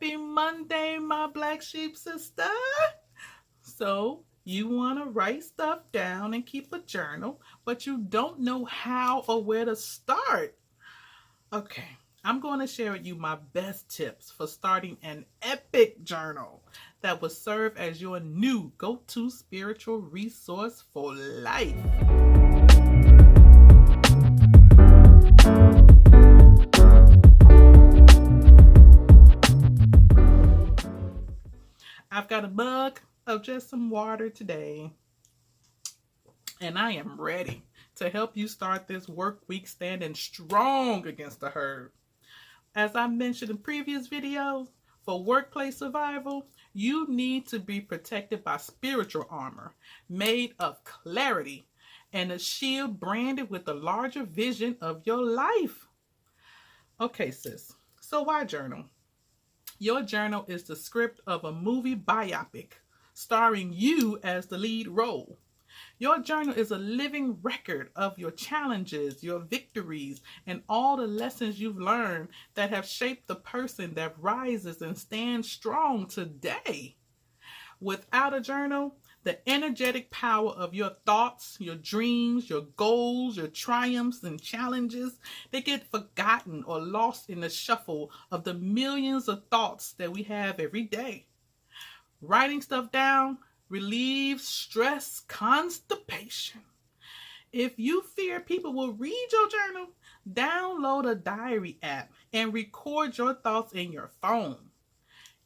Happy Monday, my black sheep sister. So, you want to write stuff down and keep a journal, but you don't know how or where to start. Okay, I'm going to share with you my best tips for starting an epic journal that will serve as your new go to spiritual resource for life. I've got a mug of just some water today, and I am ready to help you start this work week standing strong against the herd. As I mentioned in previous videos, for workplace survival, you need to be protected by spiritual armor made of clarity and a shield branded with the larger vision of your life. Okay, sis, so why journal? Your journal is the script of a movie biopic starring you as the lead role. Your journal is a living record of your challenges, your victories, and all the lessons you've learned that have shaped the person that rises and stands strong today. Without a journal, the energetic power of your thoughts, your dreams, your goals, your triumphs and challenges, they get forgotten or lost in the shuffle of the millions of thoughts that we have every day. Writing stuff down relieves stress, constipation. If you fear people will read your journal, download a diary app and record your thoughts in your phone.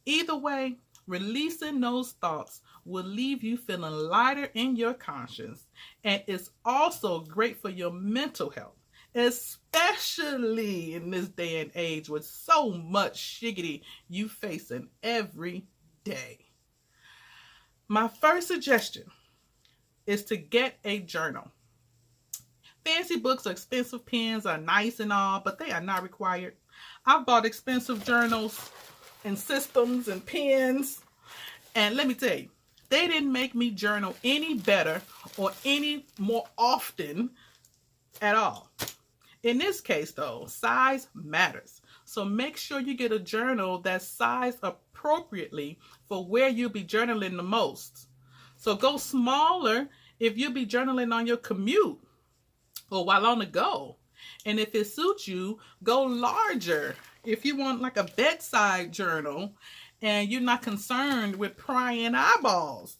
Either way, releasing those thoughts will leave you feeling lighter in your conscience, and it's also great for your mental health, especially in this day and age with so much shiggity you facing every day. My first suggestion is to get a journal. Fancy books or expensive pens are nice and all, but they are not required. I've bought expensive journals and systems and pens, and let me tell you, they didn't make me journal any better or any more often at all. In this case, though, size matters. So make sure you get a journal that's sized appropriately for where you'll be journaling the most. So go smaller if you'll be journaling on your commute or while on the go. And if it suits you, go larger if you want like a bedside journal and you're not concerned with prying eyeballs.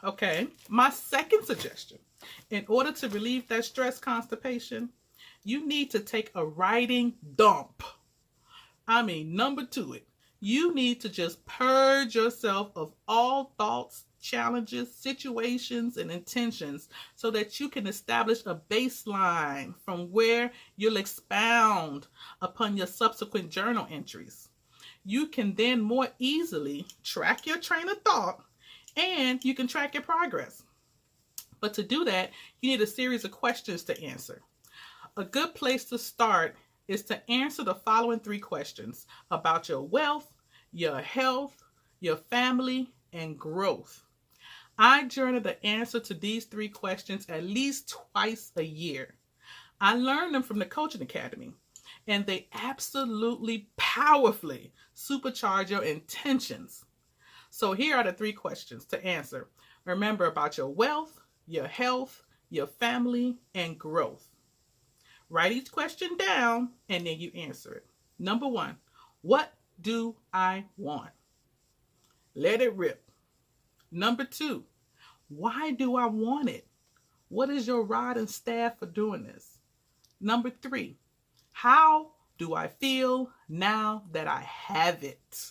Okay, my second suggestion, in order to relieve that stress constipation, you need to take a writing dump. Number to it. You need to just purge yourself of all thoughts, challenges, situations, and intentions so that you can establish a baseline from where you'll expound upon your subsequent journal entries. You can then more easily track your train of thought and you can track your progress. But to do that, you need a series of questions to answer. A good place to start is to answer the following 3 questions about your wealth, your health, your family, and growth. I journal the answer to these 3 questions at least twice a year. I learned them from the Coaching Academy, and they absolutely powerfully supercharge your intentions. So here are the 3 questions to answer. Remember about your wealth, your health, your family, and growth. Write each question down and then you answer it. Number 1, what do I want? Let it rip. Number 2, why do I want it? What is your rod and staff for doing this? Number 3, how do I feel now that I have it?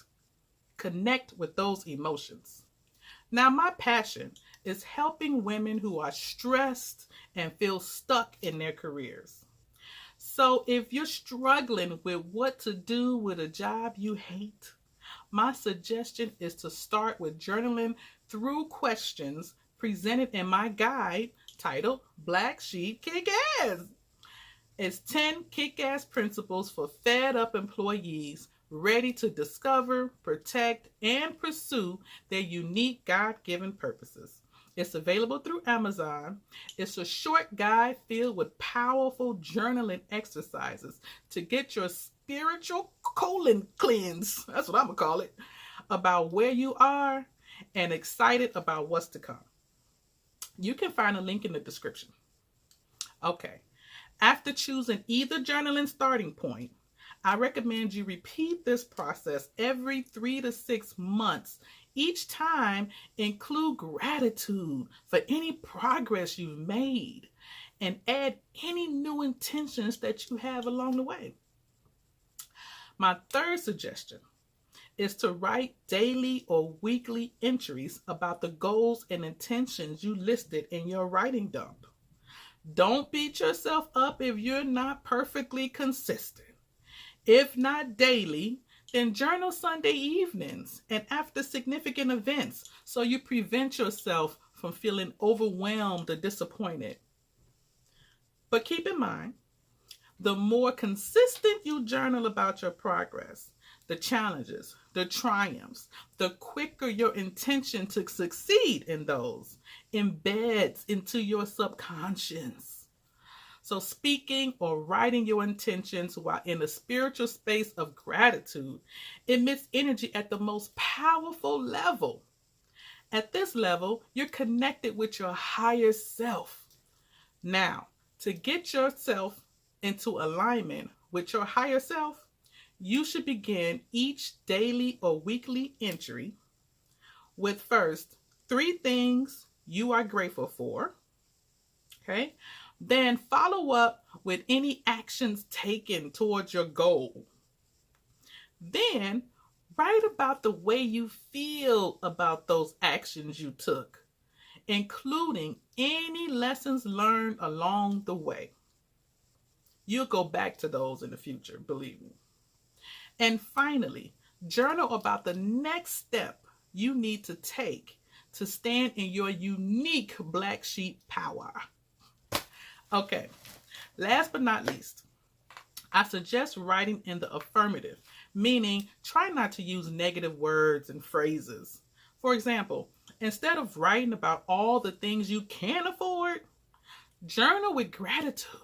Connect with those emotions. Now, my passion is helping women who are stressed and feel stuck in their careers. So if you're struggling with what to do with a job you hate, my suggestion is to start with journaling through questions presented in my guide titled Black Sheep Kick-Ass. It's 10 kick-ass principles for fed-up employees ready to discover, protect, and pursue their unique God-given purposes. It's available through Amazon. It's a short guide filled with powerful journaling exercises to get your spiritual colon cleanse, that's what I'm going to call it, about where you are and excited about what's to come. You can find a link in the description. Okay. After choosing either journaling starting point, I recommend you repeat this process every 3 to 6 months. Each time, include gratitude for any progress you've made and add any new intentions that you have along the way. My third suggestion is to write daily or weekly entries about the goals and intentions you listed in your writing dump. Don't beat yourself up if you're not perfectly consistent. If not daily, then journal Sunday evenings and after significant events so you prevent yourself from feeling overwhelmed or disappointed. But keep in mind, the more consistent you journal about your progress, the challenges, the triumphs, the quicker your intention to succeed in those embeds into your subconscious. So speaking or writing your intentions while in a spiritual space of gratitude emits energy at the most powerful level. At this level, you're connected with your higher self. Now, to get yourself into alignment with your higher self, you should begin each daily or weekly entry with first 3 things you are grateful for. Okay? Then follow up with any actions taken towards your goal. Then write about the way you feel about those actions you took, including any lessons learned along the way. You'll go back to those in the future, believe me. And finally, journal about the next step you need to take to stand in your unique black sheep power. Okay, last but not least, I suggest writing in the affirmative, meaning try not to use negative words and phrases. For example, instead of writing about all the things you can afford, journal with gratitude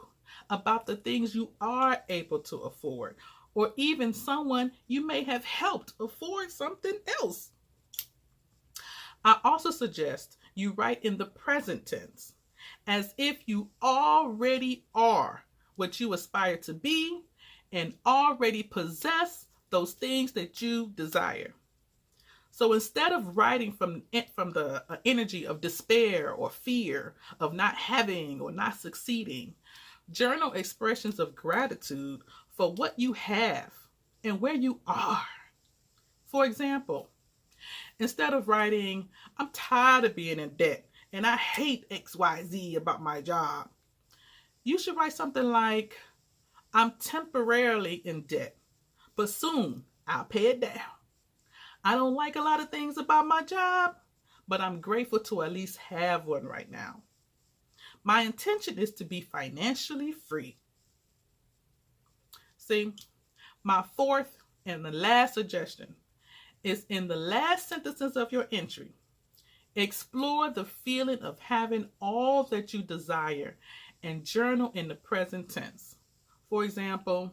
about the things you are able to afford, or even someone you may have helped afford something else. I also suggest you write in the present tense, as if you already are what you aspire to be and already possess those things that you desire. So instead of writing from the energy of despair or fear of not having or not succeeding, journal expressions of gratitude for what you have and where you are. For example, instead of writing, I'm tired of being in debt and I hate XYZ about my job, you should write something like, I'm temporarily in debt, but soon I'll pay it down. I don't like a lot of things about my job, but I'm grateful to at least have one right now. My intention is to be financially free. See, my fourth and the last suggestion is in the last sentences of your entry. Explore the feeling of having all that you desire and journal in the present tense. For example,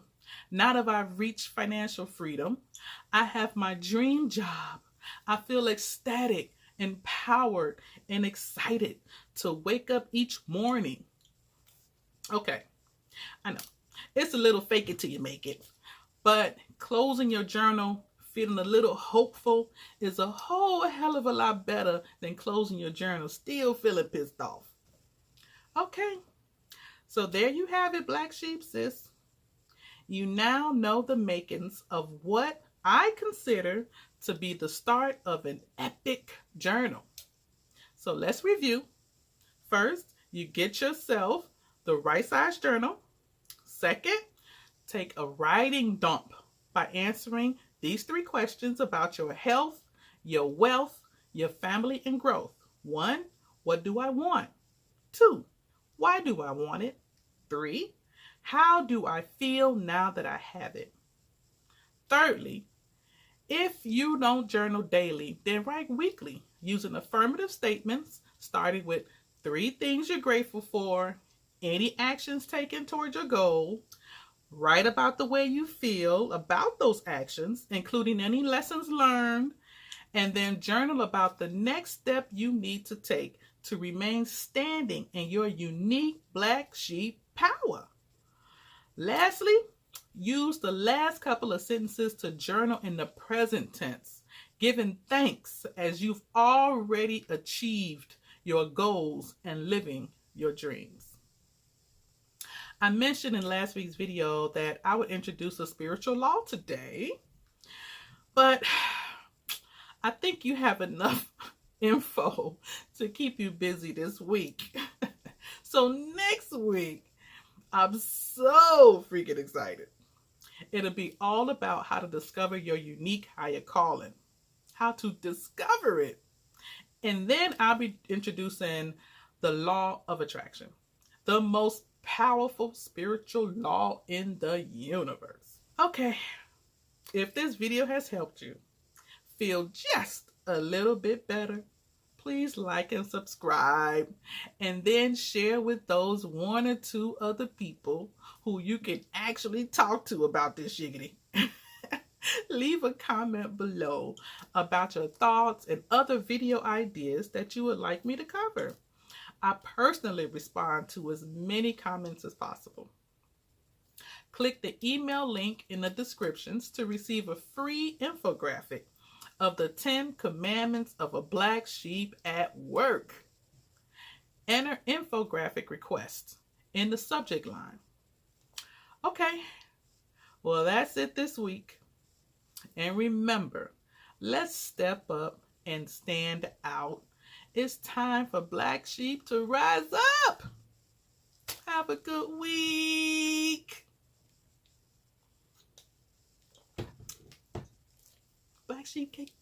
now that I've reached financial freedom, I have my dream job. I feel ecstatic, empowered, and excited to wake up each morning. Okay, I know, it's a little fake it till you make it, but closing your journal feeling a little hopeful is a whole hell of a lot better than closing your journal still feeling pissed off. Okay, so there you have it, Black Sheep sis. You now know the makings of what I consider to be the start of an epic journal. So let's review. First, you get yourself the right size journal. Second, take a writing dump by answering these 3 questions about your health, your wealth, your family, and growth. 1, what do I want? 2, why do I want it? 3, how do I feel now that I have it? Thirdly, if you don't journal daily, then write weekly using affirmative statements, starting with 3 things you're grateful for, any actions taken towards your goal, Write about the way you feel about those actions, including any lessons learned, and then journal about the next step you need to take to remain standing in your unique black sheep power. Lastly, use the last couple of sentences to journal in the present tense, giving thanks as you've already achieved your goals and living your dreams. I mentioned in last week's video that I would introduce a spiritual law today, but I think you have enough info to keep you busy this week. So next week, I'm so freaking excited. It'll be all about how to discover your unique higher calling, how to discover it. And then I'll be introducing the law of attraction, the most powerful spiritual law in the universe. Okay, if this video has helped you feel just a little bit better, please like and subscribe, and then share with those 1 or 2 other people who you can actually talk to about this shiggity. Leave a comment below about your thoughts and other video ideas that you would like me to cover. I personally respond to as many comments as possible. Click the email link in the descriptions to receive a free infographic of the 10 commandments of a black sheep at work. Enter infographic request in the subject line. Okay, well, that's it this week. And remember, let's step up and stand out. It's time for black sheep to rise up. Have a good week. Black sheep cake.